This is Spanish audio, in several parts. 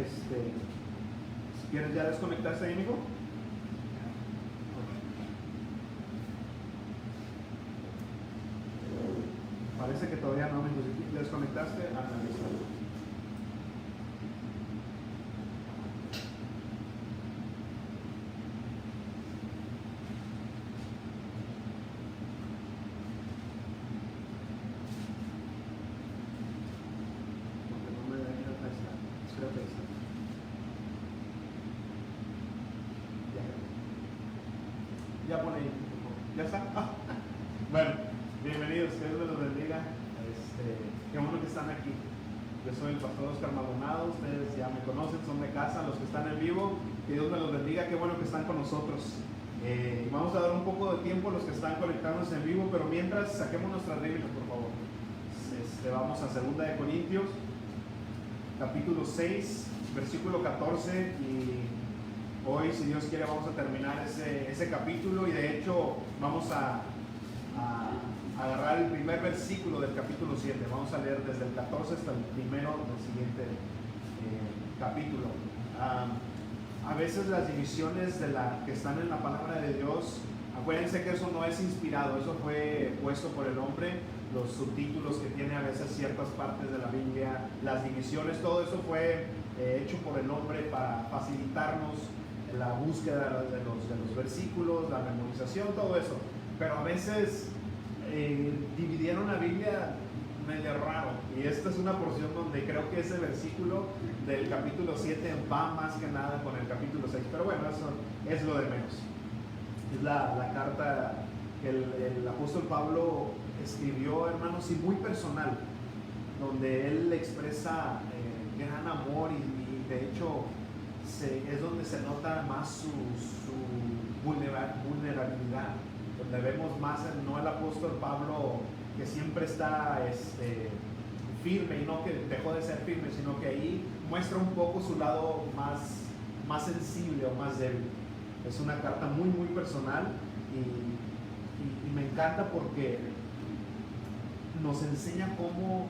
Si quieres ya desconectarse ahí, amigo. Parece que todavía no, amigo. Si desconectaste, analiza. Ya pone ahí. ¿Ya está? Bueno, bienvenidos, que Dios los bendiga. Qué bueno que están aquí. Yo soy el pastor Oscar Maldonado, ustedes ya me conocen, son de casa, los que están en vivo, que Dios me los bendiga, qué bueno que están con nosotros. Vamos a dar un poco de tiempo a los que están conectados en vivo, pero mientras saquemos nuestras Biblias, por favor. Vamos a 2 de Corintios, capítulo 6, versículo 14, y hoy, si Dios quiere, vamos a terminar ese capítulo, y de hecho vamos a agarrar el primer versículo del capítulo 7. Vamos a leer desde el 14 hasta el primero del siguiente capítulo. A veces las divisiones que están en la palabra de Dios, acuérdense que eso no es inspirado, eso fue puesto por el hombre. Los subtítulos que tiene a veces ciertas partes de la Biblia, las divisiones, todo eso fue hecho por el hombre para facilitarnos la búsqueda de los versículos, la memorización, todo eso. Pero a veces dividieron la Biblia medio raro, y esta es una porción donde creo que ese versículo del capítulo 7 va más que nada con el capítulo 6, pero bueno, eso es lo de menos. Es la carta que el apóstol Pablo escribió, hermanos, y muy personal, donde él expresa gran amor, y de hecho es donde se nota más su vulnerabilidad, donde vemos más no el apóstol Pablo que siempre está firme, y no que dejó de ser firme, sino que ahí muestra un poco su lado más sensible o más débil. Es una carta muy muy personal, y me encanta porque nos enseña cómo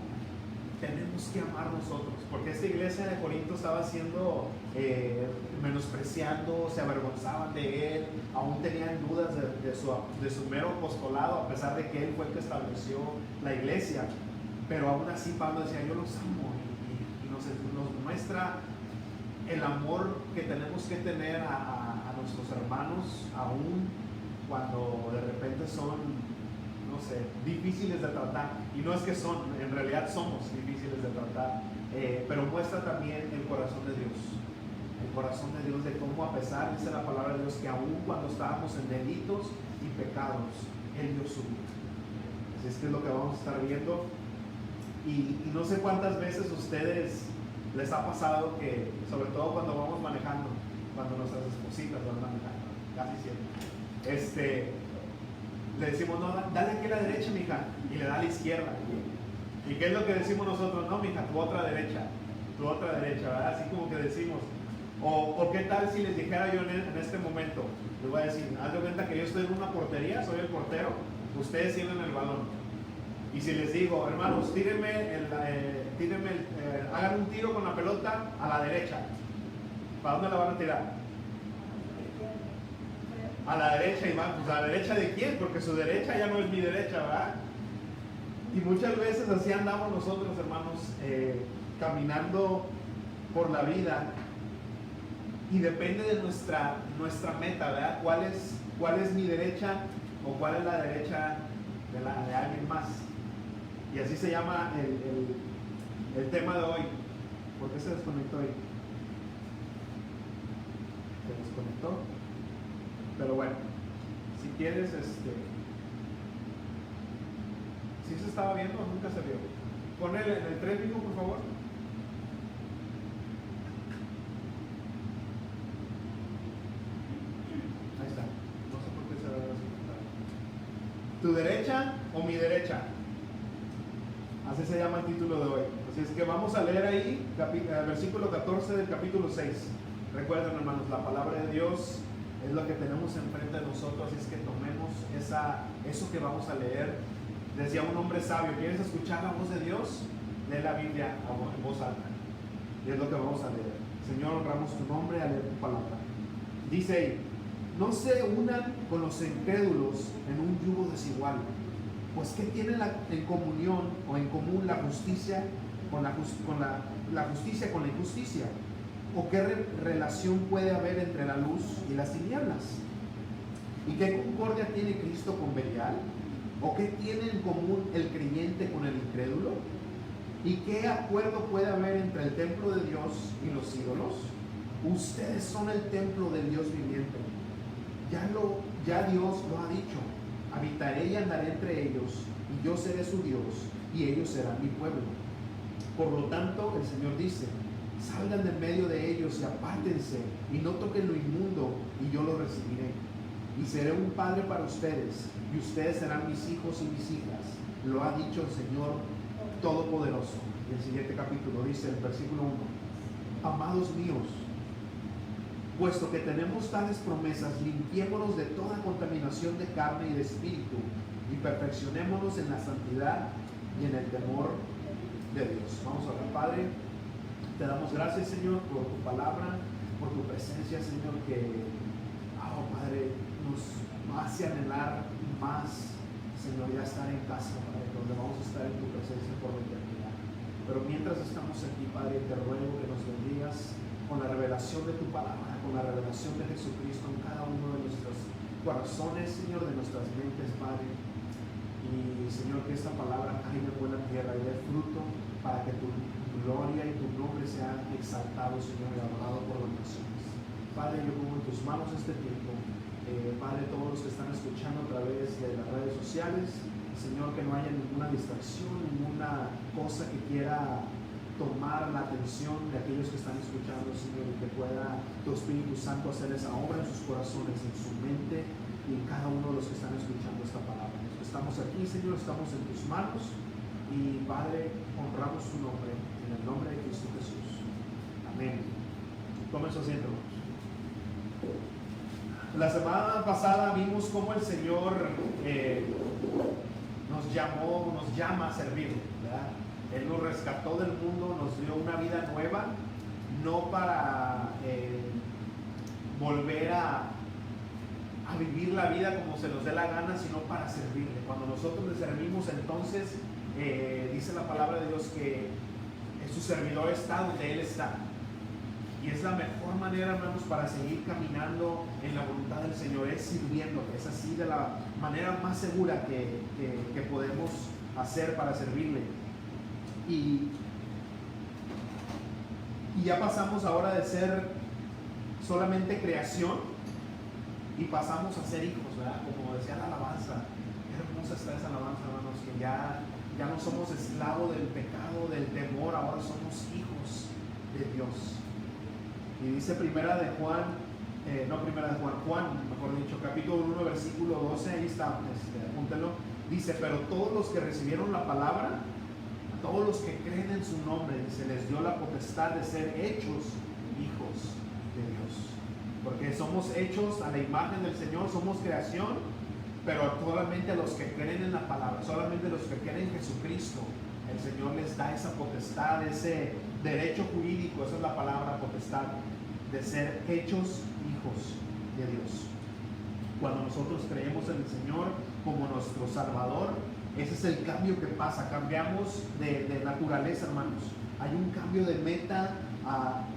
tenemos que amar nosotros, porque esta iglesia de Corinto estaba siendo menospreciando, se avergonzaban de él, aún tenían dudas de su mero apostolado, a pesar de que él fue el que estableció la iglesia. Pero aún así Pablo decía: yo los amo, y nos muestra el amor que tenemos que tener a nuestros hermanos, aún cuando de repente son, no sé, difíciles de tratar. Y no es que son, en realidad somos difíciles de tratar, pero muestra también el corazón de Dios. El corazón de Dios, de cómo, a pesar, dice la palabra de Dios, que aún cuando estábamos en delitos y pecados, Él dio su vida. Así es que es lo que vamos a estar viendo. Y no sé cuántas veces a ustedes les ha pasado que, sobre todo cuando vamos manejando, cuando nuestras espositas van manejando, casi siempre, le decimos: no, dale aquí a la derecha, mija, y le da a la izquierda. ¿Y qué es lo que decimos nosotros? No, mija, tu otra derecha, ¿verdad? Así como que decimos. O qué tal si les dijera yo en este momento, les voy a decir: haz de cuenta que yo estoy en una portería, soy el portero, ustedes tienen el balón. Y si les digo: hermanos, hagan un tiro con la pelota a la derecha, ¿para dónde la van a tirar? A la derecha. Y van, pues, ¿a la derecha de quién? Porque su derecha ya no es mi derecha, ¿verdad? Y muchas veces así andamos nosotros, hermanos, caminando por la vida, y depende de nuestra meta, ¿verdad? ¿Cuál es mi derecha, o cuál es la derecha de alguien más? Y así se llama el tema de hoy. ¿Por qué se desconectó hoy? Se desconectó. Pero bueno, si quieres, ¿sí se estaba viendo o nunca se vio? Pon el 3, mijo, por favor. Ahí está. No sé por qué se ve así. ¿Tu derecha o mi derecha? Así se llama el título de hoy. Así es que vamos a leer ahí el versículo 14 del capítulo 6. Recuerden, hermanos, la palabra de Dios es lo que tenemos enfrente de nosotros, así es que tomemos eso que vamos a leer. Decía un hombre sabio: ¿quieres escuchar la voz de Dios? Lee la Biblia en voz alta. Y es lo que vamos a leer. Señor, honramos tu nombre al leer tu palabra. Dice ahí: no se unan con los incrédulos en un yugo desigual, pues ¿qué tiene en comunión o en común la justicia con la justicia con la injusticia? ¿O qué relación puede haber entre la luz y las tinieblas? ¿Y qué concordia tiene Cristo con Belial? ¿O qué tiene en común el creyente con el incrédulo? ¿Y qué acuerdo puede haber entre el templo de Dios y los ídolos? Ustedes son el templo del Dios viviente. Ya Dios lo ha dicho: habitaré y andaré entre ellos, y yo seré su Dios, y ellos serán mi pueblo. Por lo tanto, el Señor dice: salgan de en medio de ellos y apártense, y no toquen lo inmundo, y yo lo recibiré. Y seré un padre para ustedes, y ustedes serán mis hijos y mis hijas. Lo ha dicho el Señor Todopoderoso. Y el siguiente capítulo dice, el versículo 1: amados míos, puesto que tenemos tales promesas, limpiémonos de toda contaminación de carne y de espíritu, y perfeccionémonos en la santidad y en el temor de Dios. Vamos a orar. Padre, te damos gracias, Señor, por tu palabra, por tu presencia, Señor, que, Padre, nos hace anhelar más, Señor, ya estar en casa, Padre, donde vamos a estar en tu presencia por la eternidad. Pero mientras estamos aquí, Padre, te ruego que nos bendigas con la revelación de tu palabra, con la revelación de Jesucristo en cada uno de nuestros corazones, Señor, de nuestras mentes, Padre. Y, Señor, que esta palabra caiga en buena tierra y dé fruto para que tu gloria y tu nombre sean exaltados, Señor, y adorado por las naciones. Padre, yo pongo en tus manos este tiempo. Padre, todos los que están escuchando a través de las redes sociales, Señor, que no haya ninguna distracción, ninguna cosa que quiera tomar la atención de aquellos que están escuchando, Señor, y que pueda tu Espíritu Santo hacer esa obra en sus corazones, en su mente y en cada uno de los que están escuchando esta palabra. Estamos aquí, Señor, estamos en tus manos y, Padre, honramos tu nombre en el nombre de Cristo Jesús. Amén. Tomen su asiento. La semana pasada vimos cómo el Señor nos llama a servir, ¿verdad? Él nos rescató del mundo, nos dio una vida nueva, no para volver a vivir la vida como se nos dé la gana, sino para servirle. Cuando nosotros le servimos, entonces dice la palabra de Dios que su servidor está donde Él está. Y es la mejor manera, hermanos, para seguir caminando en la voluntad del Señor, es sirviendo. Es así de la manera más segura que podemos hacer para servirle. Y ya pasamos ahora de ser solamente creación y pasamos a ser hijos, ¿verdad? Como decía la alabanza. Qué hermosa está esa alabanza, hermanos, que ya no somos esclavos del pecado, del temor, ahora somos hijos de Dios. Y dice Juan, mejor dicho, capítulo 1, versículo 12, ahí está, apúntelo. Dice: pero todos los que recibieron la palabra, a todos los que creen en su nombre, se les dio la potestad de ser hechos hijos de Dios. Porque somos hechos a la imagen del Señor, somos creación, pero solamente a los que creen en la palabra, solamente los que creen en Jesucristo, el Señor les da esa potestad, ese derecho jurídico, esa es la palabra, potestad, de ser hechos hijos de Dios. Cuando nosotros creemos en el Señor como nuestro Salvador, ese es el cambio que pasa. Cambiamos de naturaleza, hermanos. Hay un cambio de meta,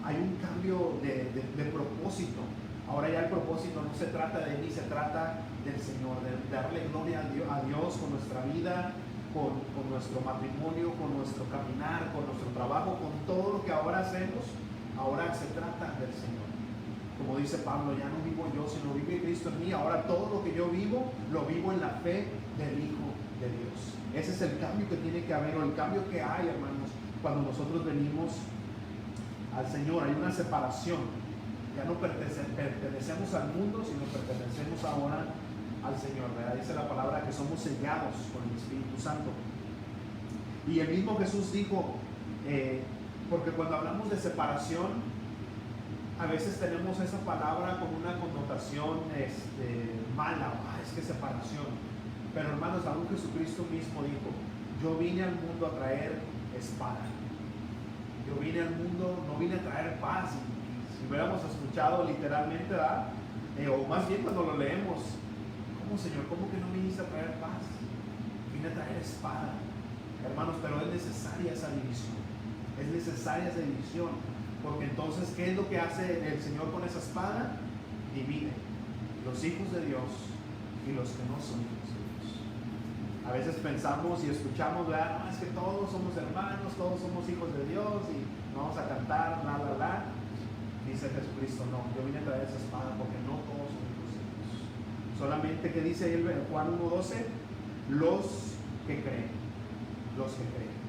hay un cambio de propósito. Ahora ya el propósito no se trata de mí, se trata del Señor, de darle gloria a Dios con nuestra vida, con nuestro matrimonio, con nuestro caminar, con nuestro trabajo, con todo lo que ahora hacemos. Ahora se trata del Señor. Como dice Pablo: ya no vivo yo, sino vive Cristo en mí. Ahora todo lo que yo vivo, lo vivo en la fe del Hijo de Dios. Ese es el cambio que tiene que haber, o el cambio que hay, hermanos, cuando nosotros venimos al Señor. Hay una separación. Ya no pertenecemos al mundo, sino pertenecemos ahora al Señor, ¿verdad? Dice la palabra que somos sellados con el Espíritu Santo. Y el mismo Jesús dijo, porque cuando hablamos de separación, a veces tenemos esa palabra con una connotación mala. Es que separación. Pero, hermanos, aún Jesucristo mismo dijo: yo vine al mundo a traer espada. Yo vine al mundo, no vine a traer paz. hubiéramos escuchado literalmente, ¿verdad? O más bien cuando lo leemos, ¿cómo, Señor? ¿Cómo que no viniste a traer paz? Vine a traer espada. Hermanos, pero es necesaria esa división. Es necesaria esa división. Porque entonces, ¿qué es lo que hace el Señor con esa espada? Divide los hijos de Dios y los que no son hijos de Dios. A veces pensamos y escuchamos, ¿verdad? No, es que todos somos hermanos, todos somos hijos de Dios y vamos a cantar, la, la, la. Dice Jesucristo, no, yo vine a traer esa espada porque no todos son hijos de Dios. Solamente, que dice ahí Juan 1:12, los que creen, los que creen.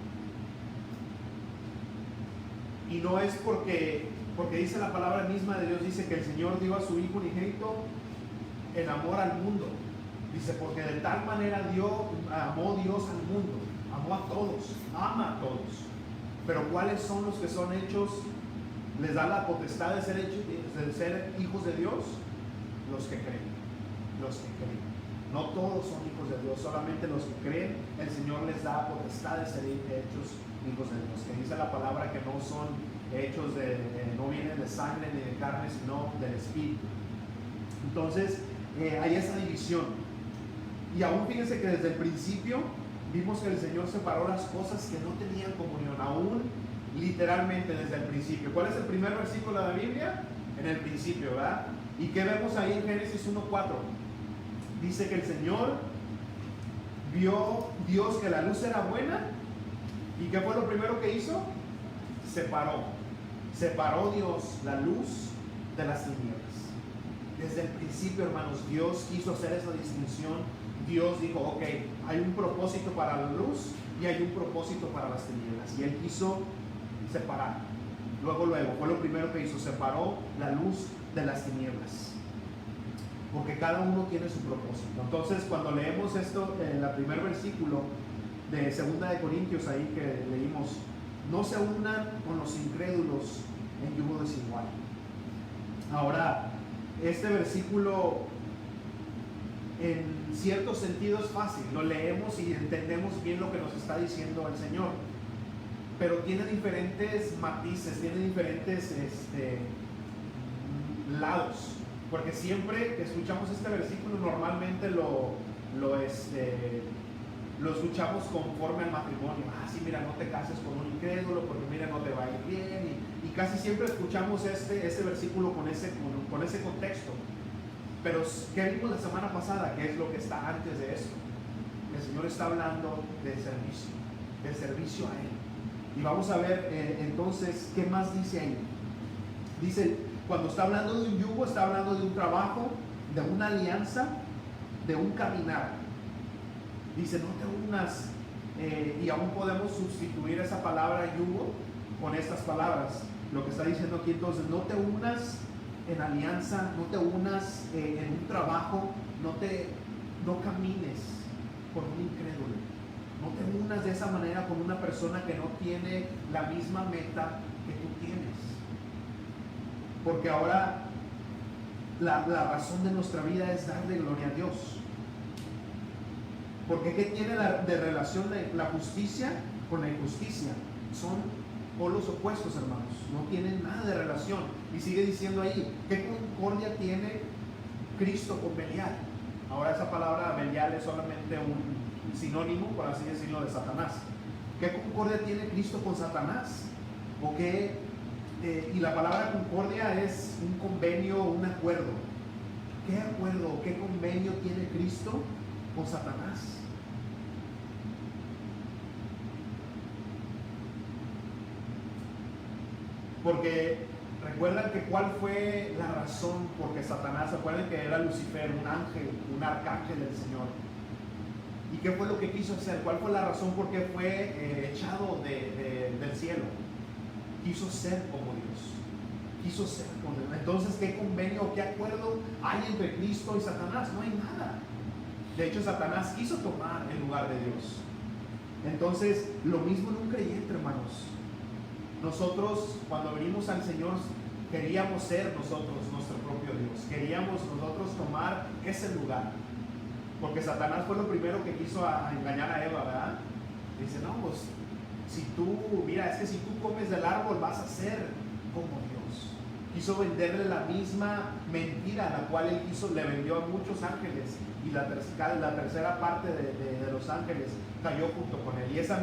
Y no es porque dice la palabra misma de Dios, dice que el Señor dio a su Hijo unigénito en amor al mundo. Dice, porque de tal manera amó Dios al mundo, amó a todos, ama a todos. Pero ¿cuáles son los que son hechos, les da la potestad de ser hijos de Dios? Los que creen, los que creen. No todos son hijos de Dios, solamente los que creen, el Señor les da potestad de ser hechos hijos de Dios. Que dice la palabra que no son hechos no vienen de sangre ni de carne, sino del Espíritu. Entonces, hay esa división. Y aún fíjense que desde el principio vimos que el Señor separó las cosas que no tenían comunión, aún literalmente desde el principio. ¿Cuál es el primer versículo de la Biblia? En el principio, ¿verdad? ¿Y qué vemos ahí en Génesis 1:4? Dice que el Señor vio Dios que la luz era buena. ¿Y qué fue lo primero que hizo? Separó Dios la luz de las tinieblas. Desde el principio, hermanos, Dios quiso hacer esa distinción. Dios dijo, ok, hay un propósito para la luz y hay un propósito para las tinieblas. Y Él quiso separar. Luego, fue lo primero que hizo, separó la luz de las tinieblas. Porque cada uno tiene su propósito. Entonces, cuando leemos esto, en el primer versículo de 2 de Corintios, ahí que leímos, no se unan con los incrédulos en yugo desigual. Ahora, este versículo en cierto sentido es fácil, lo leemos y entendemos bien lo que nos está diciendo el Señor, pero tiene diferentes matices, tiene diferentes lados, porque siempre que escuchamos este versículo normalmente lo escuchamos conforme al matrimonio. Sí, mira, no te cases con un incrédulo porque mira, no te va a ir bien, y casi siempre escuchamos este versículo con ese contexto. Pero ¿qué vimos la semana pasada? ¿Qué es lo que está antes de esto? El Señor está hablando de servicio a Él. Y vamos a ver entonces qué más dice ahí. Dice, cuando está hablando de un yugo, está hablando de un trabajo, de una alianza, de un caminar. Dice, no te unas, y aún podemos sustituir esa palabra yugo con estas palabras. Lo que está diciendo aquí entonces, no te unas en alianza, no te unas en un trabajo, no camines con un incrédulo, no te unas de esa manera con una persona que no tiene la misma meta que tú tienes, porque ahora la razón de nuestra vida es darle gloria a Dios. Porque ¿qué tiene de relación la justicia con la injusticia? Son polos opuestos, hermanos, no tienen nada de relación. Y sigue diciendo ahí, ¿qué concordia tiene Cristo con Belial? Ahora esa palabra Belial es solamente un sinónimo, por así decirlo, de Satanás. ¿Qué concordia tiene Cristo con Satanás? Y la palabra concordia es un convenio, un acuerdo. ¿Qué acuerdo, qué convenio tiene Cristo con Satanás? Porque recuerdan que cuál fue la razón por que Satanás, recuerden que era Lucifer, un ángel, un arcángel del Señor. ¿Y qué fue lo que quiso hacer? ¿Cuál fue la razón por qué fue echado del cielo? Quiso ser como Dios. Quiso ser como Dios. Entonces, ¿qué convenio, qué acuerdo hay entre Cristo y Satanás? No hay nada. De hecho, Satanás quiso tomar el lugar de Dios. Entonces, lo mismo en un creyente, hermanos. Nosotros, cuando venimos al Señor, queríamos ser nosotros nuestro propio Dios. Queríamos nosotros tomar ese lugar. Porque Satanás fue lo primero que quiso engañar a Eva, ¿verdad? Dice, no, pues, es que si tú comes del árbol vas a ser como Dios. quiso venderle la misma mentira a la cual él le vendió a muchos ángeles, y la tercera parte de los ángeles cayó junto con él. Y ese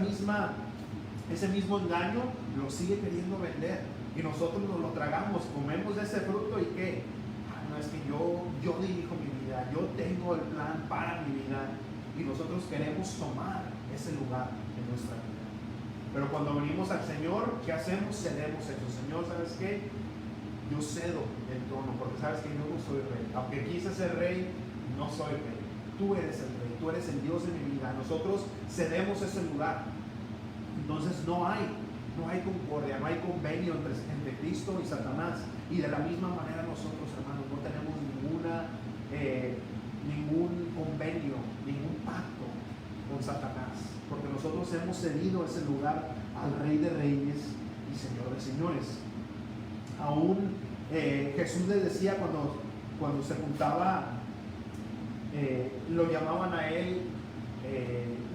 mismo engaño lo sigue queriendo vender, y nosotros nos lo tragamos, comemos de ese fruto. ¿Y qué? No, es que yo dirijo mi vida, yo tengo el plan para mi vida, y nosotros queremos tomar ese lugar en nuestra vida. Pero cuando venimos al Señor, ¿qué hacemos? Cedemos eso. Señor, ¿sabes qué? Yo cedo el trono, porque sabes que yo no soy rey. Aunque quise ser rey, no soy rey. Tú eres el rey, tú eres el Dios de mi vida. Nosotros cedemos ese lugar. Entonces no hay concordia, no hay convenio entre Cristo y Satanás. Y de la misma manera nosotros, hermanos, no tenemos ningún convenio, ningún pacto con Satanás, porque nosotros hemos cedido ese lugar al Rey de Reyes y Señor de Señores. Aún Jesús les decía cuando se juntaba, lo llamaban a él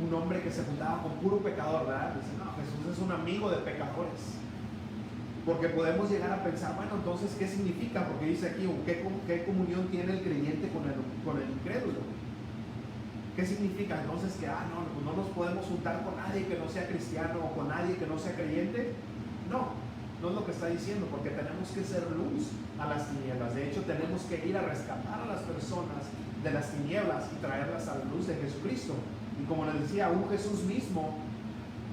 un hombre que se juntaba con puro pecador, ¿verdad? Dicen, no, Jesús es un amigo de pecadores. Porque podemos llegar a pensar, bueno, entonces, ¿qué significa? Porque dice aquí, ¿qué comunión tiene el creyente con el incrédulo? ¿Qué significa? Entonces, que no nos podemos juntar con nadie que no sea cristiano o con nadie que no sea creyente. No es lo que está diciendo, porque tenemos que ser luz a las tinieblas. De hecho, tenemos que ir a rescatar a las personas de las tinieblas y traerlas a la luz de Jesucristo. Y como les decía, aún Jesús mismo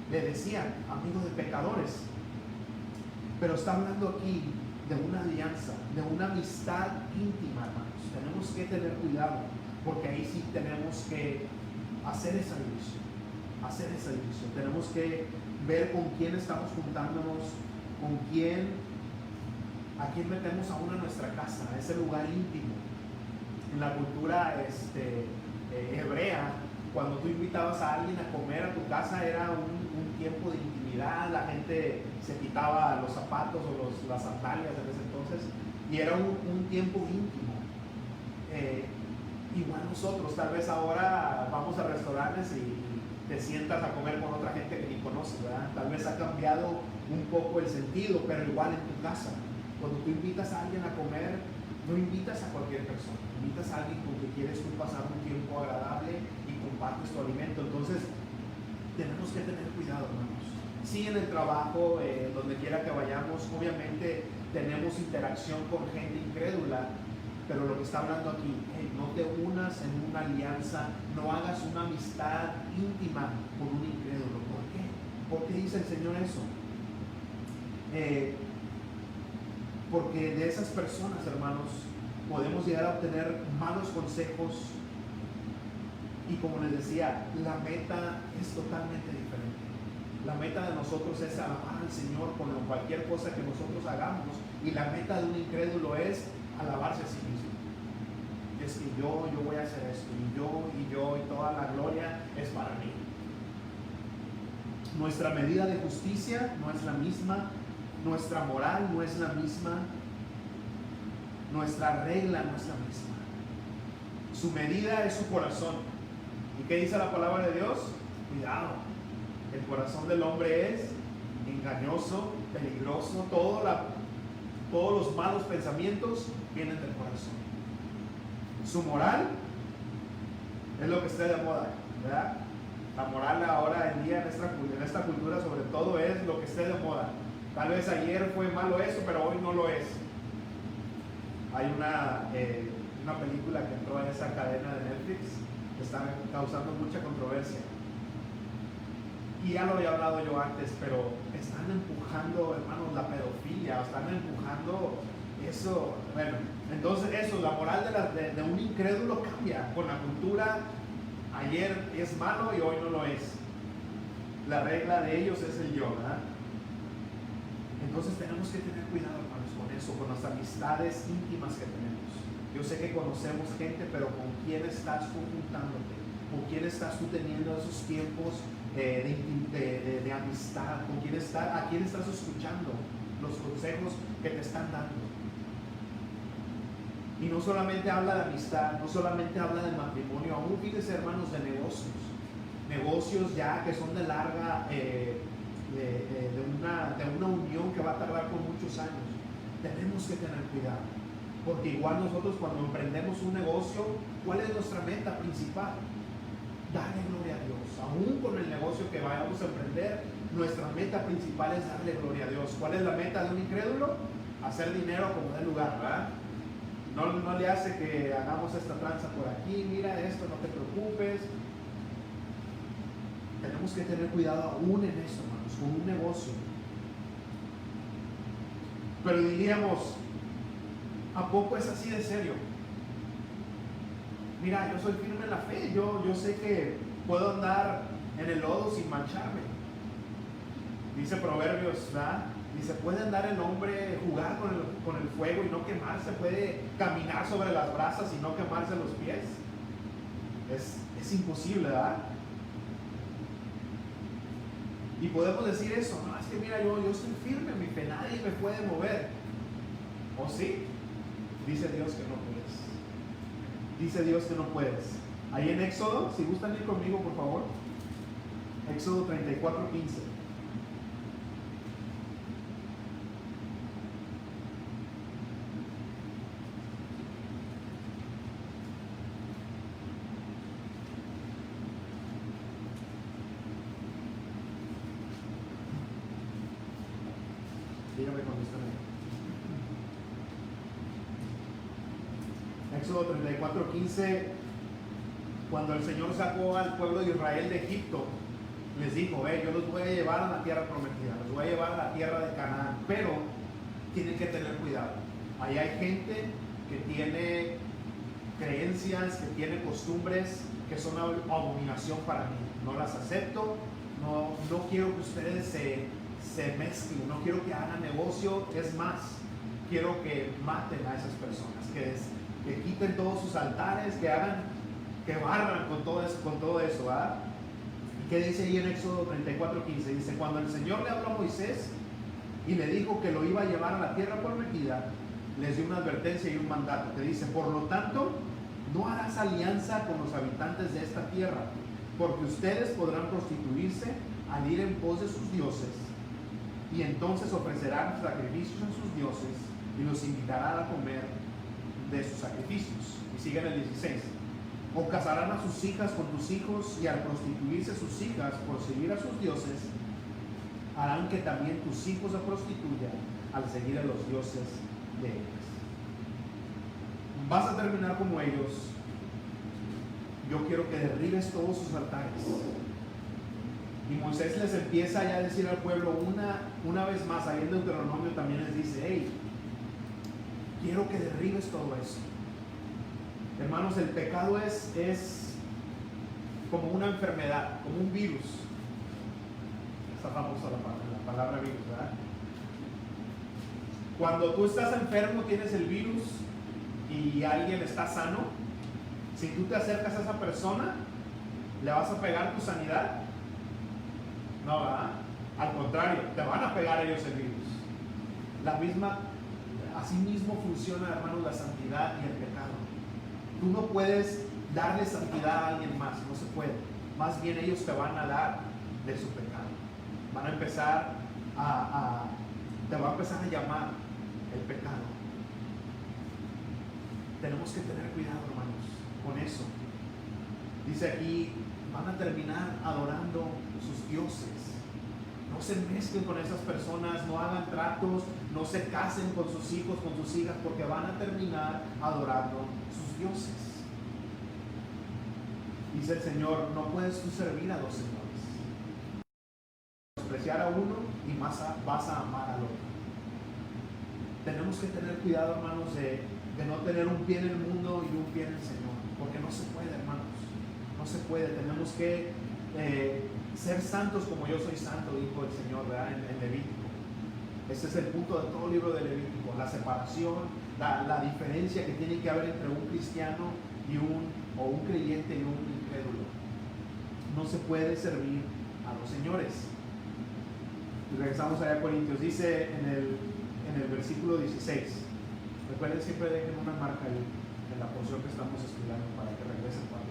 le decía, amigo de pecadores. Pero está hablando aquí de una alianza, de una amistad íntima, hermanos. Tenemos que tener cuidado, porque ahí sí tenemos que hacer esa división. Tenemos que ver con quién estamos juntándonos, a quién metemos aún a nuestra casa, a ese lugar íntimo. En la cultura hebrea, cuando tú invitabas a alguien a comer a tu casa, era un tiempo de intimidad. La gente se quitaba los zapatos o las sandalias en ese entonces, y era un tiempo íntimo. Igual nosotros, tal vez ahora vamos a restaurantes y te sientas a comer con otra gente que ni conoces, ¿verdad? Tal vez ha cambiado un poco el sentido, pero igual en tu casa, cuando tú invitas a alguien a comer, no invitas a cualquier persona, invitas a alguien con quien quieres tú pasar un tiempo agradable y compartes tu alimento. Entonces tenemos que tener cuidado, hermanos. Sí, en el trabajo, donde quiera que vayamos, obviamente tenemos interacción con gente incrédula, pero lo que está hablando aquí, no te unas en una alianza, no hagas una amistad íntima con un incrédulo. ¿Por qué? ¿Por qué dice el Señor eso? Porque de esas personas, hermanos, podemos llegar a obtener malos consejos, y como les decía, la meta es totalmente diferente. La meta de nosotros es alabar al Señor con cualquier cosa que nosotros hagamos, y la meta de un incrédulo es alabarse a sí mismo. Es que yo voy a hacer esto, y toda la gloria es para mí. Nuestra medida de justicia no es la misma, nuestra moral no es la misma, nuestra regla no es la misma. Su medida es su corazón. ¿Y qué dice la palabra de Dios? Cuidado, el corazón del hombre es engañoso, peligroso. Todos los malos pensamientos vienen del corazón. Su moral es lo que esté de moda, ¿verdad? La moral ahora en día en esta cultura sobre todo es lo que esté de moda. Tal vez ayer fue malo eso, pero hoy no lo es. Hay una película que entró en esa cadena de Netflix que está causando mucha controversia. Y ya lo había hablado yo antes, pero están empujando, hermanos, la pedofilia, están empujando eso. Bueno, entonces eso, la moral de un incrédulo cambia con la cultura. Ayer es malo y hoy no lo es. La regla de ellos es el yo, ¿verdad? Entonces tenemos que tener cuidado, hermanos, con eso, con las amistades íntimas que tenemos. Yo sé que conocemos gente, pero ¿con quién estás tú juntándote? ¿Con quién estás tú teniendo esos tiempos de amistad? ¿A quién estás escuchando los consejos que te están dando? Y no solamente habla de amistad, no solamente habla de matrimonio, aún fíjense, hermanos, de negocios ya que son de larga, de una unión que va a tardar por muchos años. tenemos que tener cuidado. Porque igual nosotros cuando emprendemos un negocio, ¿cuál es nuestra meta principal? Darle gloria a Dios. Aún con el negocio que vayamos a emprender, nuestra meta principal es darle gloria a Dios. ¿Cuál es la meta de un incrédulo? Hacer dinero como dé lugar, ¿verdad? No le hace que hagamos esta tranza por aquí, mira esto, no te preocupes. Tenemos que tener cuidado aún en eso, hermanos, con un negocio. Pero diríamos, ¿a poco es así de serio? Mira, yo soy firme en la fe, yo sé que puedo andar en el lodo sin mancharme. Dice Proverbios, ¿verdad? Dice, puede andar el hombre, jugar con el fuego y no quemarse, puede caminar sobre las brasas y no quemarse los pies. Es imposible, ¿verdad? Y podemos decir eso, no, es que mira, yo estoy firme en mi fe, nadie me puede mover. ¿O sí? Dice Dios que no puedes. Dice Dios que no puedes. Ahí en Éxodo, si gustan ir conmigo, por favor. Éxodo 34:15. Dígame cuando están ahí. Éxodo 34:15. Cuando el Señor sacó al pueblo de Israel de Egipto, les dijo, yo los voy a llevar a la tierra prometida, los voy a llevar a la tierra de Canaán, pero tienen que tener cuidado. Ahí hay gente que tiene creencias, que tiene costumbres que son una abominación para mí. No las acepto, no quiero que ustedes se mezclen, no quiero que hagan negocio, es más, quiero que maten a esas personas, que quiten todos sus altares, que barran con todo eso, ¿verdad? ¿Y qué dice ahí en Éxodo 34:15? Dice, cuando el Señor le habló a Moisés y le dijo que lo iba a llevar a la tierra prometida, les dio una advertencia y un mandato que dice, por lo tanto, no harás alianza con los habitantes de esta tierra, porque ustedes podrán prostituirse al ir en pos de sus dioses, y entonces ofrecerán sacrificios a sus dioses y los invitarán a comer de sus sacrificios. Y sigue en el 16. O casarán a sus hijas con tus hijos, y al prostituirse sus hijas por seguir a sus dioses, harán que también tus hijos se prostituyan al seguir a los dioses de ellas. Vas a terminar como ellos. Yo quiero que derribes todos sus altares. Y Moisés les empieza ya a decir al pueblo una vez más, ahí en Deuteronomio también les dice, hey, quiero que derribes todo eso. Hermanos, el pecado es como una enfermedad, como un virus. Esta famosa la palabra virus, ¿verdad? Cuando tú estás enfermo, tienes el virus y alguien está sano, si tú te acercas a esa persona, ¿le vas a pegar tu sanidad? No, ¿verdad? Al contrario, te van a pegar ellos el virus. Así mismo funciona, hermanos, la santidad y el pecado. Tú no puedes darle santidad a alguien más, no se puede. Más bien ellos te van a dar de su pecado. Van a empezar te va a empezar a llamar el pecado. Tenemos que tener cuidado, hermanos, con eso. Dice aquí, van a terminar adorando sus dioses. No se mezclen con esas personas, no hagan tratos, no se casen con sus hijos, con sus hijas, porque van a terminar adorando sus dioses. Dice el Señor, no puedes tú servir a dos señores. Despreciar a uno y más vas a amar al otro. Tenemos que tener cuidado, hermanos, de no tener un pie en el mundo y un pie en el Señor, porque no se puede, hermanos. No se puede. Tenemos que ser santos como yo soy santo, dijo el Señor, ¿verdad? En Levítico. Ese es el punto de todo el libro de Levítico, la separación, la diferencia que tiene que haber entre un cristiano y un creyente y un incrédulo. No se puede servir a los señores. Y regresamos allá a Corintios, dice en el versículo 16. Recuerden, siempre dejen una marca ahí en la porción que estamos estudiando para que regresen cuando.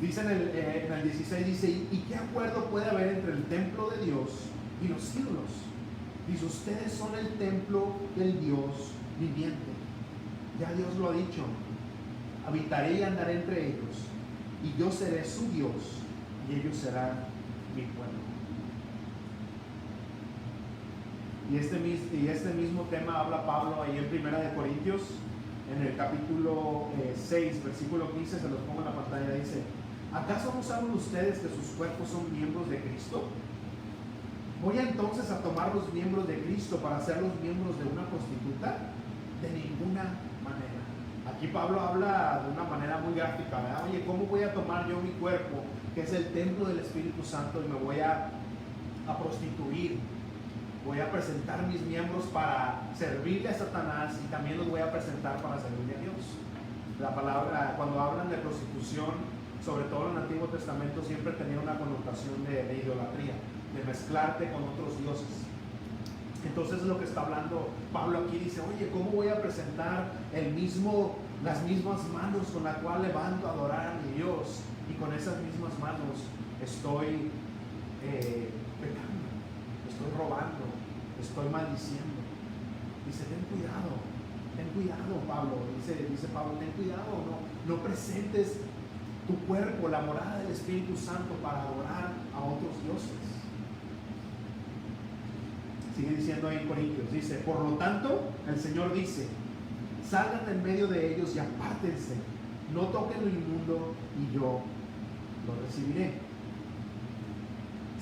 Dice en el 16, dice, ¿y qué acuerdo puede haber entre el templo de Dios y los ídolos? Dice, ustedes son el templo del Dios viviente. Ya Dios lo ha dicho. Habitaré y andaré entre ellos, y yo seré su Dios, y ellos serán mi pueblo. Y este mismo tema habla Pablo ahí en 1 Corintios, en el capítulo 6, versículo 15, se los pongo en la pantalla, dice: ¿acaso no saben ustedes que sus cuerpos son miembros de Cristo? ¿Voy entonces a tomar los miembros de Cristo para hacerlos miembros de una prostituta? De ninguna manera. Aquí Pablo habla de una manera muy gráfica, ¿verdad? Oye, ¿cómo voy a tomar yo mi cuerpo, que es el templo del Espíritu Santo, y me voy a prostituir? Voy a presentar mis miembros para servirle a Satanás, y también los voy a presentar para servirle a Dios. La palabra, cuando hablan de prostitución, sobre todo en el Antiguo Testamento, siempre tenía una connotación de idolatría, de mezclarte con otros dioses. Entonces es lo que está hablando Pablo aquí. Dice, oye, ¿cómo voy a presentar las mismas manos con las cuales levanto a adorar a mi Dios, y con esas mismas manos estoy pecando, estoy robando, estoy maldiciendo? Dice, ten cuidado, Pablo. Dice Pablo, ten cuidado, no presentes tu cuerpo, la morada del Espíritu Santo, para adorar a otros dioses. Sigue diciendo ahí en Corintios, dice, por lo tanto, el Señor dice, salgan en medio de ellos y apártense, no toquen lo inmundo, y yo lo recibiré.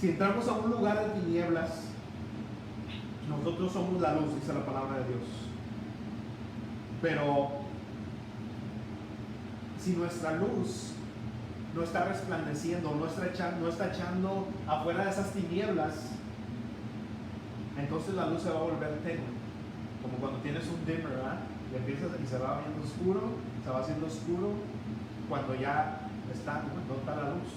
Si entramos a un lugar de tinieblas, nosotros somos la luz, dice la palabra de Dios. Pero si nuestra luz no está resplandeciendo, no está echando afuera de esas tinieblas, entonces la luz se va a volver tenue, como cuando tienes un dimmer, ¿verdad? Y empiezas y se va viendo oscuro, se va haciendo oscuro cuando ya no está la luz.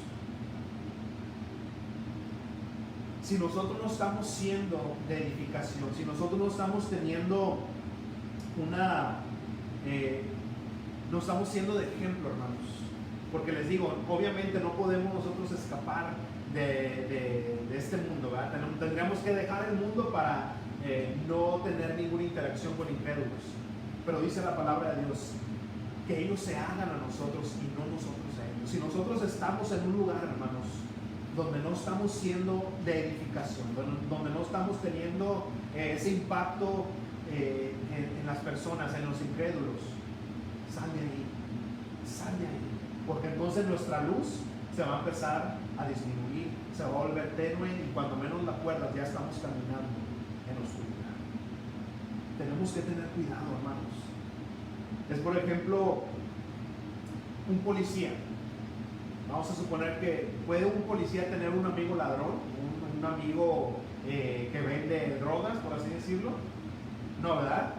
Si nosotros no estamos siendo de edificación, si nosotros no estamos teniendo no estamos siendo de ejemplo, hermanos, porque les digo, obviamente no podemos nosotros escapar de este mundo, ¿verdad? Tendríamos que dejar el mundo para no tener ninguna interacción con incrédulos. Pero dice la palabra de Dios que ellos se hagan a nosotros y no nosotros a ellos. Si nosotros estamos en un lugar, hermanos, donde no estamos siendo de edificación, donde no estamos teniendo ese impacto en las personas, en los incrédulos, sal de ahí, porque entonces nuestra luz se va a empezar a disminuir, se va a volver tenue, y cuando menos la acuerdas ya estamos caminando en oscuridad. Tenemos que tener cuidado, hermanos. Es, por ejemplo, un policía. Vamos a suponer que puede un policía tener un amigo ladrón, un amigo que vende drogas, por así decirlo. No, ¿verdad?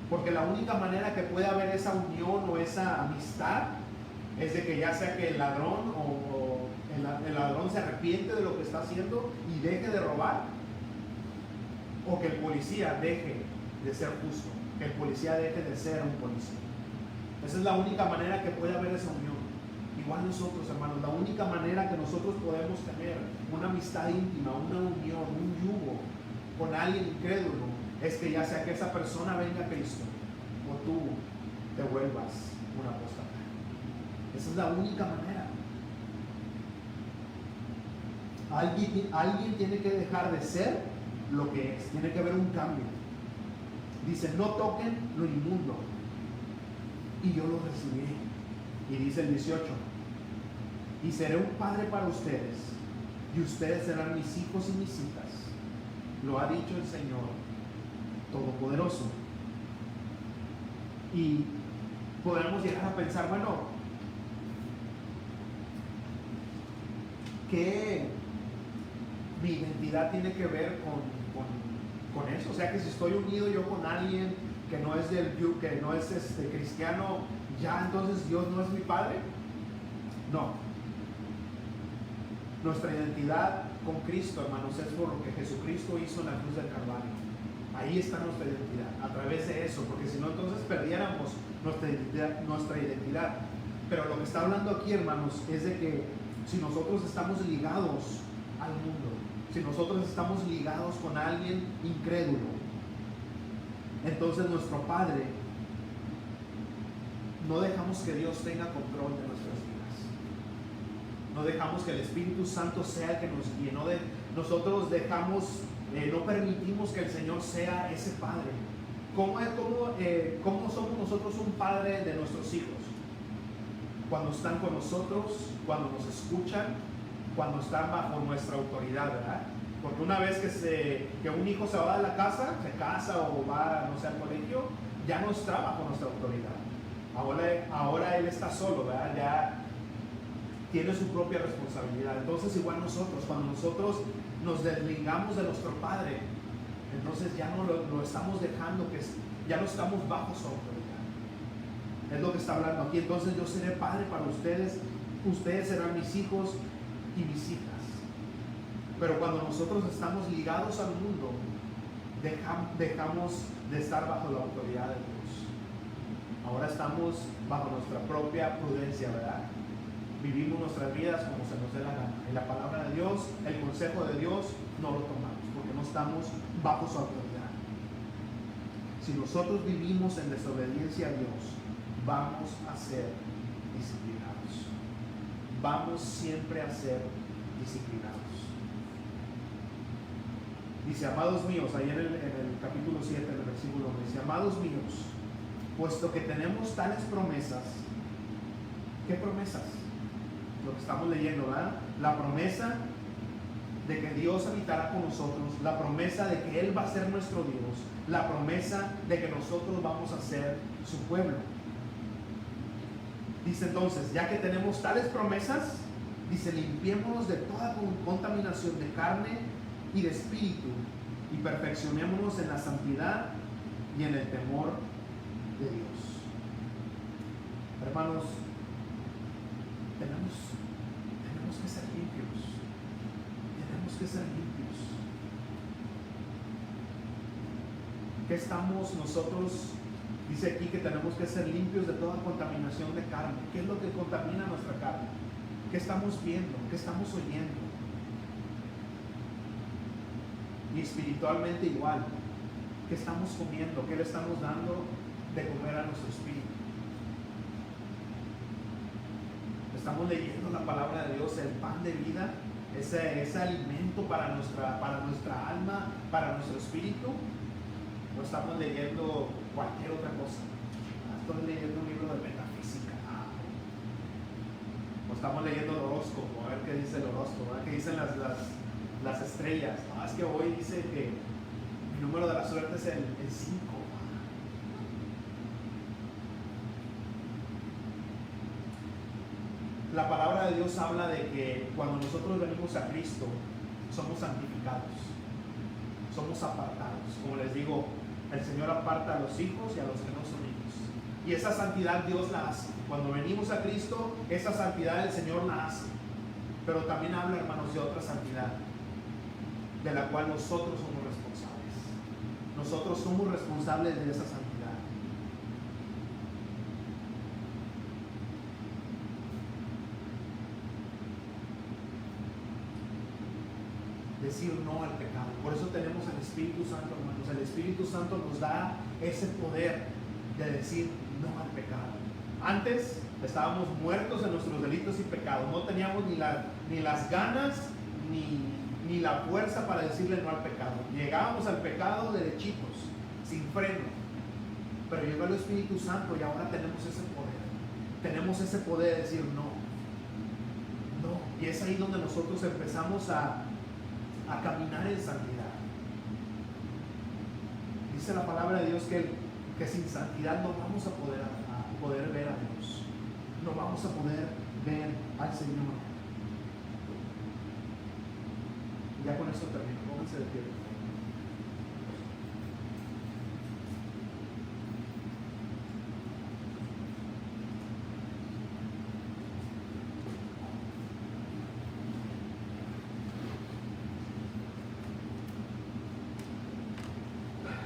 Porque la única manera que puede haber esa unión o esa amistad es de que ya sea que el ladrón el ladrón se arrepiente de lo que está haciendo y deje de robar, o que el policía deje de ser justo, que el policía deje de ser un policía. Esa es la única manera que puede haber esa unión. Igual nosotros, hermanos, la única manera que nosotros podemos tener una amistad íntima, una unión, un yugo con alguien incrédulo, es que ya sea que esa persona venga a Cristo o tú te vuelvas un apóstata. Esa es la única manera. Alguien tiene que dejar de ser lo que es. Tiene que haber un cambio. Dice, no toquen lo inmundo, y yo lo recibiré. Y dice el 18, y seré un padre para ustedes, y ustedes serán mis hijos y mis hijas. Lo ha dicho el Señor Todopoderoso. Y podemos llegar a pensar, bueno, ¿qué mi identidad tiene que ver con eso? O sea, que si estoy unido yo con alguien que no es cristiano, ya entonces Dios no es mi padre. No. Nuestra identidad con Cristo, hermanos, es por lo que Jesucristo hizo en la cruz del Calvario. Ahí está nuestra identidad, a través de eso, porque si no, entonces perdiéramos nuestra identidad. Pero lo que está hablando aquí, hermanos, es de que si nosotros estamos ligados al mundo, si nosotros estamos ligados con alguien incrédulo, entonces nuestro Padre, no dejamos que Dios tenga control de nuestras vidas. No dejamos que el Espíritu Santo sea el que nos guíe. Nosotros no permitimos que el Señor sea ese Padre. ¿Cómo somos nosotros un padre de nuestros hijos? Cuando están con nosotros, cuando nos escuchan, cuando están bajo nuestra autoridad, ¿verdad? Porque una vez que un hijo se va de la casa, se casa o va, no sé, al colegio, ya no está bajo nuestra autoridad. Ahora él está solo, ¿verdad? Ya tiene su propia responsabilidad. Entonces igual nosotros, cuando nosotros nos deslindamos de nuestro Padre, entonces ya no lo estamos dejando, ya no estamos bajo su autoridad. Es lo que está hablando aquí. Entonces yo seré padre para ustedes, ustedes serán mis hijos y mis hijas. Pero cuando nosotros estamos ligados al mundo, dejamos de estar bajo la autoridad de Dios. Ahora estamos bajo nuestra propia prudencia, ¿verdad? Vivimos nuestras vidas como se nos dé la gana. Y la palabra de Dios, el consejo de Dios, no lo tomamos porque no estamos bajo su autoridad. Si nosotros vivimos en desobediencia a Dios, vamos a ser disciplinados. Vamos siempre a ser disciplinados. Dice, amados míos, ahí en el capítulo 7, en el versículo 1, dice, amados míos, puesto que tenemos tales promesas. ¿Qué promesas? Lo que estamos leyendo, ¿verdad? La promesa de que Dios habitará con nosotros, la promesa de que Él va a ser nuestro Dios, la promesa de que nosotros vamos a ser su pueblo. Dice entonces, ya que tenemos tales promesas, dice, limpiémonos de toda contaminación de carne y de espíritu y perfeccionémonos en la santidad y en el temor de Dios. Hermanos, tenemos que ser limpios. Tenemos que ser limpios. ¿Qué estamos nosotros? Dice aquí que tenemos que ser limpios de toda contaminación de carne. ¿Qué es lo que contamina nuestra carne? ¿Qué estamos viendo? ¿Qué estamos oyendo? Y espiritualmente igual. ¿Qué estamos comiendo? ¿Qué le estamos dando de comer a nuestro espíritu? Estamos leyendo la palabra de Dios, el pan de vida, ese alimento para nuestra alma, para nuestro espíritu. No estamos leyendo cualquier otra cosa. Estoy leyendo un libro de metafísica. O estamos leyendo el horóscopo, a ver qué dice el horóscopo, ¿verdad? ¿Qué dicen las estrellas? Es que hoy dice que mi número de la suerte es el 5. La palabra de Dios habla de que cuando nosotros venimos a Cristo, somos santificados, somos apartados. Como les digo, el Señor aparta a los hijos y a los que no son hijos. Y esa santidad Dios la hace. Cuando venimos a Cristo, esa santidad el Señor la hace. Pero también habla, hermanos, de otra santidad, de la cual nosotros somos responsables. Nosotros somos responsables de esa santidad. Decir no al pecado. Por eso tenemos el Espíritu Santo, hermanos. El Espíritu Santo nos da ese poder de decir no al pecado. Antes estábamos muertos en nuestros delitos y pecados. No teníamos ni las ganas ni la fuerza para decirle no al pecado. Llegábamos al pecado derechitos, sin freno. Pero llegó el Espíritu Santo y ahora tenemos ese poder. Tenemos ese poder de decir no. No. Y es ahí donde nosotros empezamos a caminar en santidad. Dice la palabra de Dios que sin santidad no vamos a poder ver a Dios. No vamos a poder ver al Señor. Ya con esto termino. Pónganse de pie.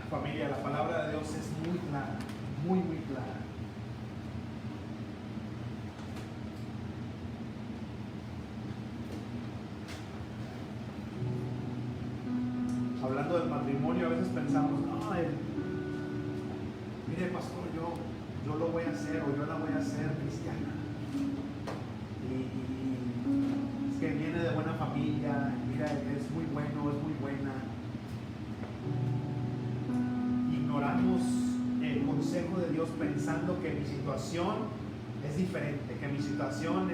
Familia, la palabra de Dios es muy clara, muy clara. pensamos, no, mire pastor, yo lo voy a hacer o yo la voy a hacer cristiana. Y es que viene de buena familia, mira, es muy bueno, es muy buena. Ignoramos el consejo de Dios pensando que mi situación es diferente, que mi situación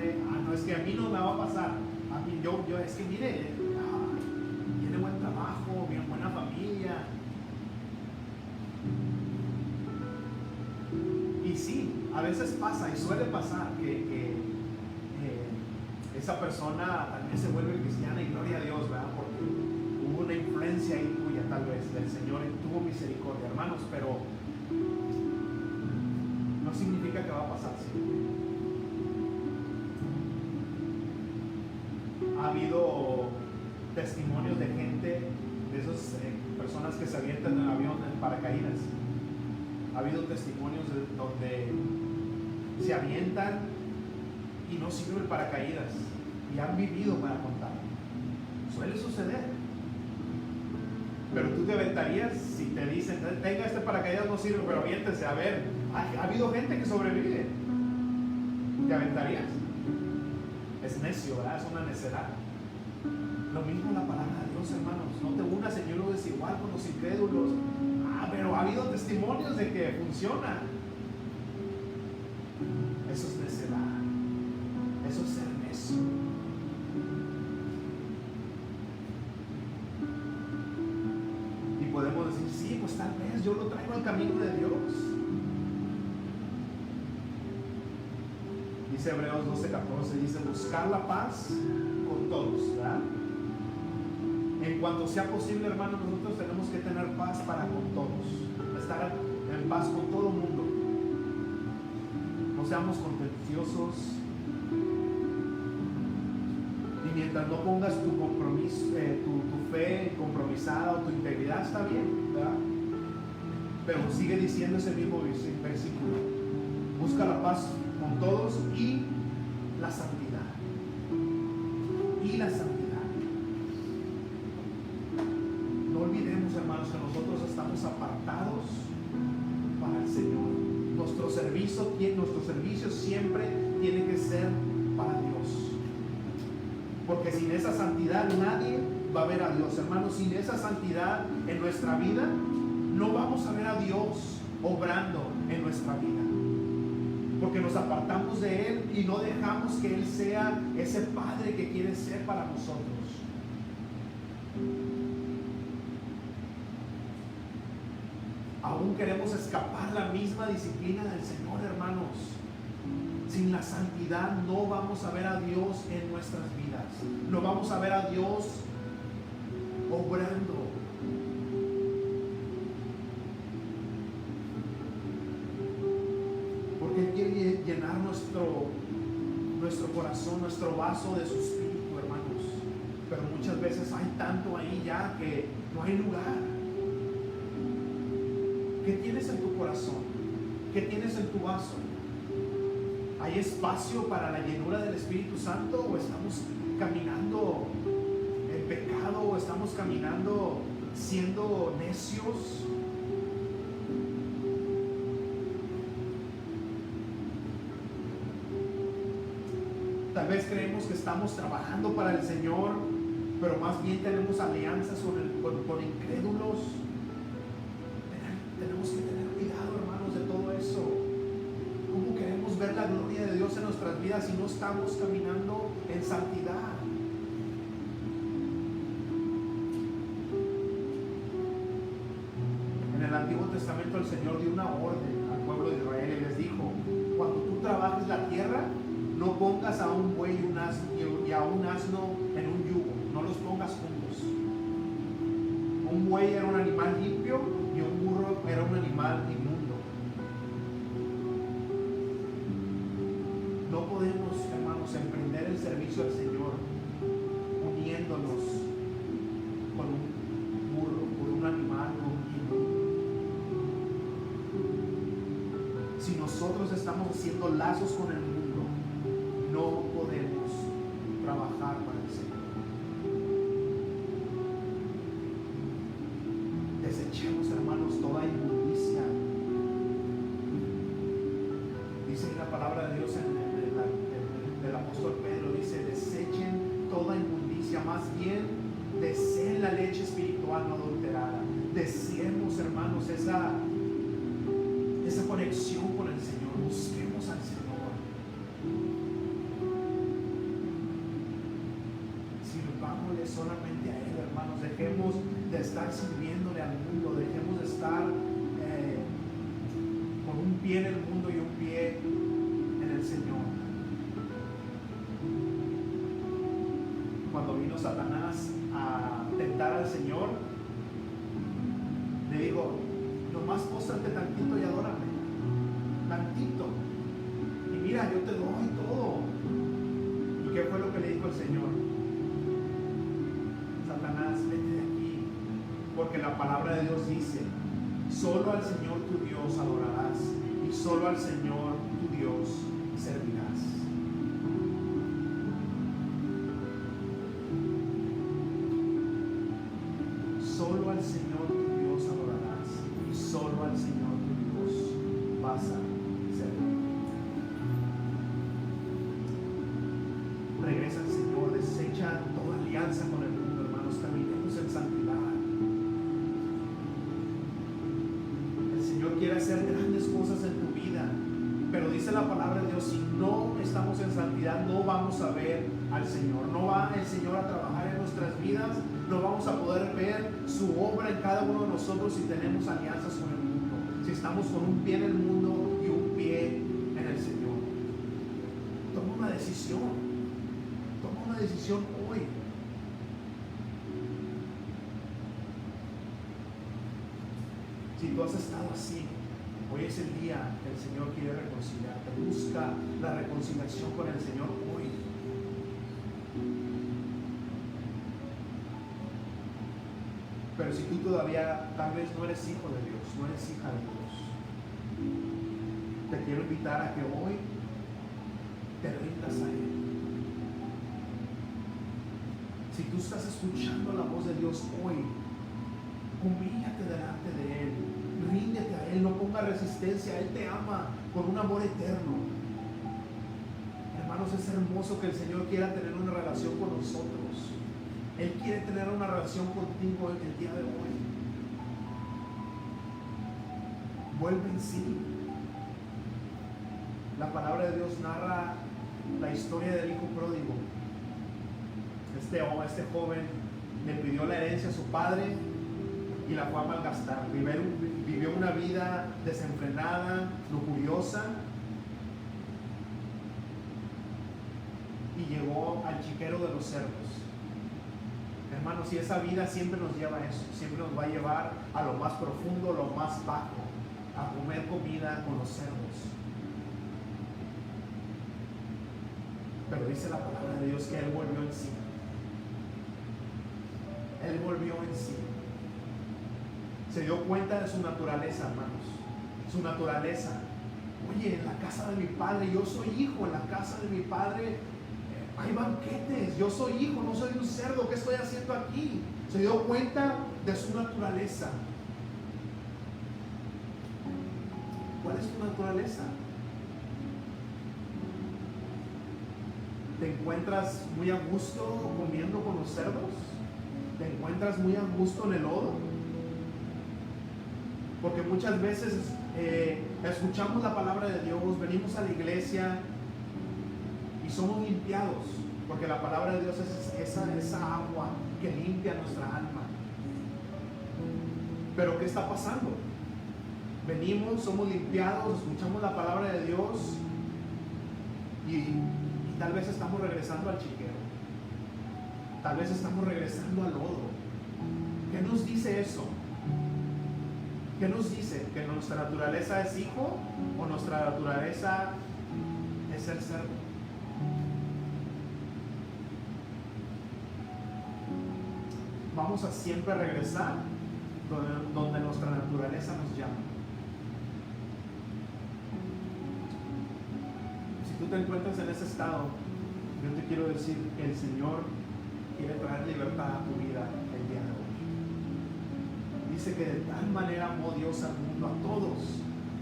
no, es que a mí no me va a pasar. A mí, yo es que mire, tiene buen trabajo, bien buena familia. Y sí, a veces pasa y suele pasar que esa persona tal vez se vuelve cristiana y gloria a Dios, ¿verdad? Porque hubo una influencia ahí tuya tal vez del Señor y tuvo misericordia, hermanos, pero no significa que va a pasar siempre. Ha habido testimonios de gente, de esas personas que se avientan en el avión en paracaídas. Ha habido testimonios donde se avientan y no sirve el paracaídas y han vivido para contar. Suele suceder. Pero tú te aventarías si te dicen, tenga este paracaídas, no sirve, pero aviéntese. A ver, ha habido gente que sobrevive. ¿Te aventarías? Es necio, ¿verdad? Es una necedad. Lo mismo la palabra de Dios, hermanos. No te unas en yugo desigual con los incrédulos. Pero ha habido testimonios de que funciona. Eso es necedad. Eso es ser necio. Y podemos decir, sí, pues tal vez yo lo traigo al camino de Dios. Dice Hebreos 12:14, dice, buscar la paz con todos, ¿verdad? En cuanto sea posible, hermanos, nosotros tenemos que tener paz para con todos, estar en paz con todo el mundo. No seamos contenciosos, y mientras no pongas tu compromiso, tu fe compromisada o tu integridad, está bien, ¿verdad? Pero sigue diciendo ese mismo versículo: busca la paz con todos y la santidad. Y la santidad. No olvidemos, hermanos, que nosotros estamos apartados para el Señor. Nuestro servicio siempre tiene que ser para Dios. Porque sin esa santidad nadie va a ver a Dios. Hermanos, sin esa santidad en nuestra vida, no vamos a ver a Dios obrando en nuestra vida. Porque nos apartamos de Él y no dejamos que Él sea ese Padre que quiere ser para nosotros. Aún queremos escapar la misma disciplina del Señor, hermanos. Sin la santidad no vamos a ver a Dios en nuestras vidas. No vamos a ver a Dios obrando. Porque Él quiere llenar nuestro corazón, nuestro vaso de su espíritu, hermanos. Pero muchas veces hay tanto ahí ya que no hay lugar. ¿Qué tienes en tu corazón? ¿Qué tienes en tu vaso? ¿Hay espacio para la llenura del Espíritu Santo? ¿O estamos caminando en pecado? ¿O estamos caminando siendo necios? Tal vez creemos que estamos trabajando para el Señor, pero más bien tenemos alianzas con incrédulos. Tenemos que tener cuidado, hermanos, de todo eso. ¿Cómo queremos ver la gloria de Dios en nuestras vidas si no estamos caminando en santidad? En el Antiguo Testamento el Señor dio una orden al pueblo de Israel y les dijo: cuando tú trabajes la tierra, no pongas a un buey y a un asno en un yugo, no los pongas juntos. Un buey era un animal limpio y un burro era un animal inmundo. No podemos, hermanos, emprender el servicio al Señor uniéndonos con un burro, con un animal inmundo. Si nosotros estamos haciendo lazos con el mundo, no podemos trabajar para el Señor. Desechemos desechemos, hermanos, toda inmundicia. Dice la palabra de Dios del apóstol Pedro, dice: desechen toda inmundicia, más bien deseen la leche espiritual no adulterada. Deseemos, hermanos, esa conexión con el Señor. Busquemos al Señor. Sirvámosle solamente a Él, hermanos. Dejemos de estar sirviéndole al mundo. Dejemos de estar con un pie en el mundo y un pie en el Señor. Cuando vino Satanás a tentar al Señor, le dijo: nomás póstrate tantito y adórame, tantito, y mira, yo te doy todo. ¿Y qué fue lo que le dijo el Señor? Satanás, vete de aquí, porque la palabra de Dios dice: solo al Señor tu Dios adorarás, y solo al Señor tu Dios servirás. Solo al Señor tu Dios adorarás, y solo al Señor tu Dios vas a servir. Regresa al Señor, desecha toda alianza con el mundo, hermanos. Caminemos en santidad. El Señor quiere hacer grandes cosas en tu vida, pero dice la palabra de Dios: si no estamos en santidad, no vamos a ver al Señor. No va el Señor a trabajar en nuestras vidas. No vamos a poder ver su obra en cada uno de nosotros si tenemos alianzas con el mundo, si estamos con un pie en el mundo y un pie en el Señor. Toma una decisión hoy. Si tú has estado así, hoy es el día que el Señor quiere reconciliarte. Busca la reconciliación con el Señor hoy. Pero si tú todavía tal vez no eres hijo de Dios, no eres hija de Dios, te quiero invitar a que hoy te rindas a Él. Si tú estás escuchando la voz de Dios hoy, humíllate delante de Él, ríndete a Él, no ponga resistencia. Él te ama con un amor eterno. Hermanos, es hermoso que el Señor quiera tener una relación con nosotros. Él quiere tener una relación contigo en el día de hoy. Vuelve en sí. La palabra de Dios narra la historia del hijo pródigo. Este joven le pidió la herencia a su padre y la fue a malgastar. Vivió una vida desenfrenada, lujuriosa, y llegó al chiquero de los cerdos. Hermanos, y esa vida siempre nos lleva a eso, siempre nos va a llevar a lo más profundo, lo más bajo, a comer comida con los cerdos. Pero dice la palabra de Dios que Él volvió en sí. Él volvió en sí. Se dio cuenta de su naturaleza, hermanos. Su naturaleza. Oye, en la casa de mi padre, yo soy hijo, en la casa de mi padre hay banquetes, yo soy hijo, no soy un cerdo, ¿qué estoy haciendo aquí? Se dio cuenta de su naturaleza. ¿Cuál es tu naturaleza? ¿Te encuentras muy a gusto comiendo con los cerdos? ¿Te encuentras muy a gusto en el lodo? Porque muchas veces escuchamos la palabra de Dios, venimos a la iglesia y somos limpiados, porque la palabra de Dios es esa agua que limpia nuestra alma. Pero ¿qué está pasando? Venimos, somos limpiados, escuchamos la palabra de Dios y tal vez estamos regresando al chiquero, tal vez estamos regresando al lodo. ¿Qué nos dice eso? ¿Qué nos dice? ¿Que nuestra naturaleza es hijo o nuestra naturaleza es ser cerdo? Vamos a siempre regresar donde nuestra naturaleza nos llama. Si tú te encuentras en ese estado, yo te quiero decir que el Señor quiere traer libertad a tu vida el día de hoy. Dice que de tal manera amó Dios al mundo, a todos,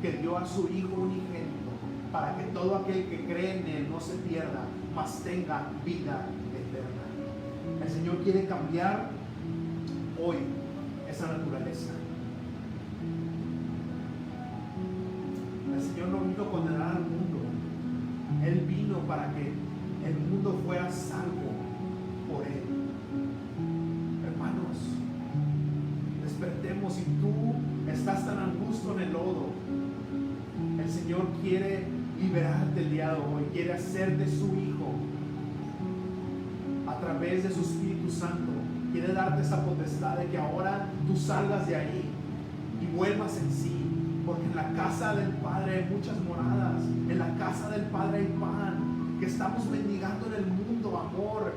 que dio a su Hijo unigénito, para que todo aquel que cree en Él no se pierda, mas tenga vida eterna. El Señor quiere cambiar hoy esa naturaleza. El Señor no vino a condenar al mundo. Él vino para que el mundo fuera salvo por Él. Hermanos, despertemos. Si tú estás tan angusto en el lodo, el Señor quiere liberarte el día de hoy. Quiere hacerte su hijo a través de su Espíritu Santo. Quiere darte esa potestad de que ahora tú salgas de ahí y vuelvas en sí. Porque en la casa del Padre hay muchas moradas. En la casa del Padre hay pan. Que estamos mendigando en el mundo, amor,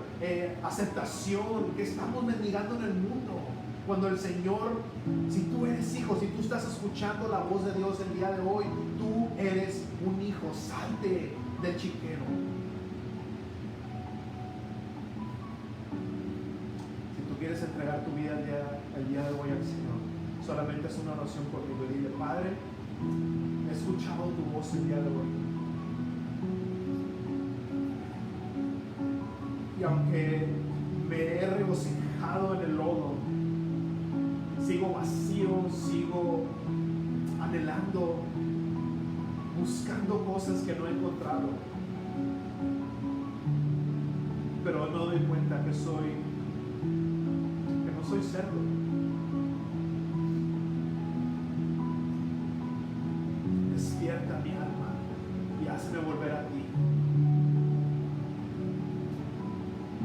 aceptación. Que estamos mendigando en el mundo. Cuando el Señor, si tú eres hijo, si tú estás escuchando la voz de Dios el día de hoy, tú eres un hijo. Salte del chiquero. Si tú quieres entregar tu vida el día de hoy al Señor, solamente es una oración conmigo y dile: Padre, he escuchado tu voz el día de hoy, y aunque me he regocijado en el lodo, sigo vacío, sigo anhelando, buscando cosas que no he encontrado, pero no doy cuenta que no soy cerdo. Despierta mi alma y hazme volver a ti.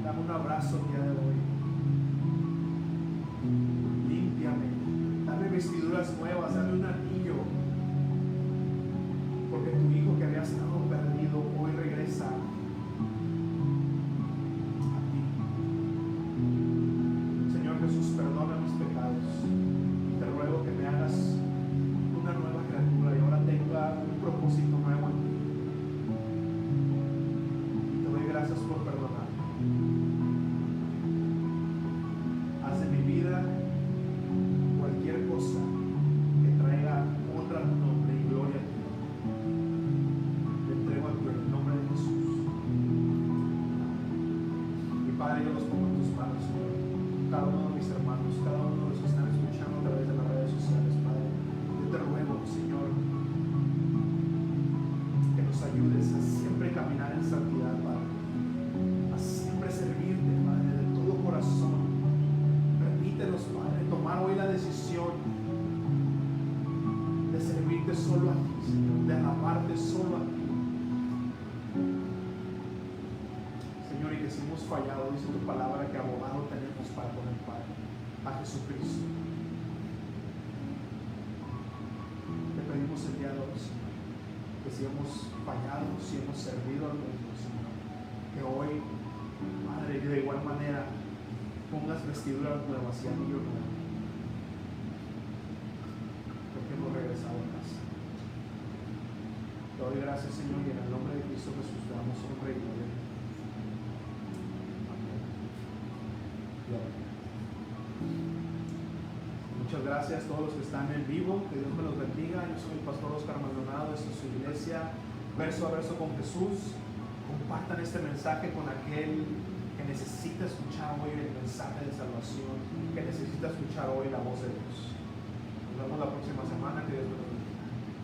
Dame un abrazo el día de hoy. Límpiame. Dame vestiduras nuevas. Dame un anillo. Porque tu hijo que había estado perdido hoy regresa a ti. Señor Jesús, perdona mis pecados. Y te ruego que me hagas una nueva criatura y ahora tenga un propósito nuevo en ti. Te doy gracias por perdonar. Haz de mi vida cualquier cosa que traiga honra a tu nombre y gloria a ti. Te entrego a ti en el nombre de Jesús. Y Padre, yo los pongo en tus manos, Señor. Cada uno de mis hermanos, cada uno de los que están escuchando a través de las redes sociales, Padre. Te ruego, Señor, que nos ayudes a siempre caminar en santidad, Padre, a siempre servirte, Padre, de todo corazón. Permítenos, Padre, tomar hoy la decisión de servirte solo a ti, Señor, de alabarte solo a ti. Señor, y que si hemos fallado, dice tu palabra, que abogado tenemos para con el Padre, a Jesucristo. Pedimos el día de hoy, Señor, que si hemos fallado, si hemos servido al mundo, Señor, que hoy, Padre, de igual manera pongas vestiduras nuevas y anillo nuevo, porque hemos regresado a casa. Te doy gracias, Señor, y en el nombre de Cristo Jesús te damos honra y gloria. Amén. Muchas gracias a todos los que están en vivo. Que Dios me los bendiga. Yo soy el pastor Oscar Maldonado. Esta es su iglesia, verso a verso con Jesús. Compartan este mensaje con aquel que necesita escuchar hoy el mensaje de salvación, que necesita escuchar hoy la voz de Dios. Nos vemos la próxima semana. Que Dios me los bendiga.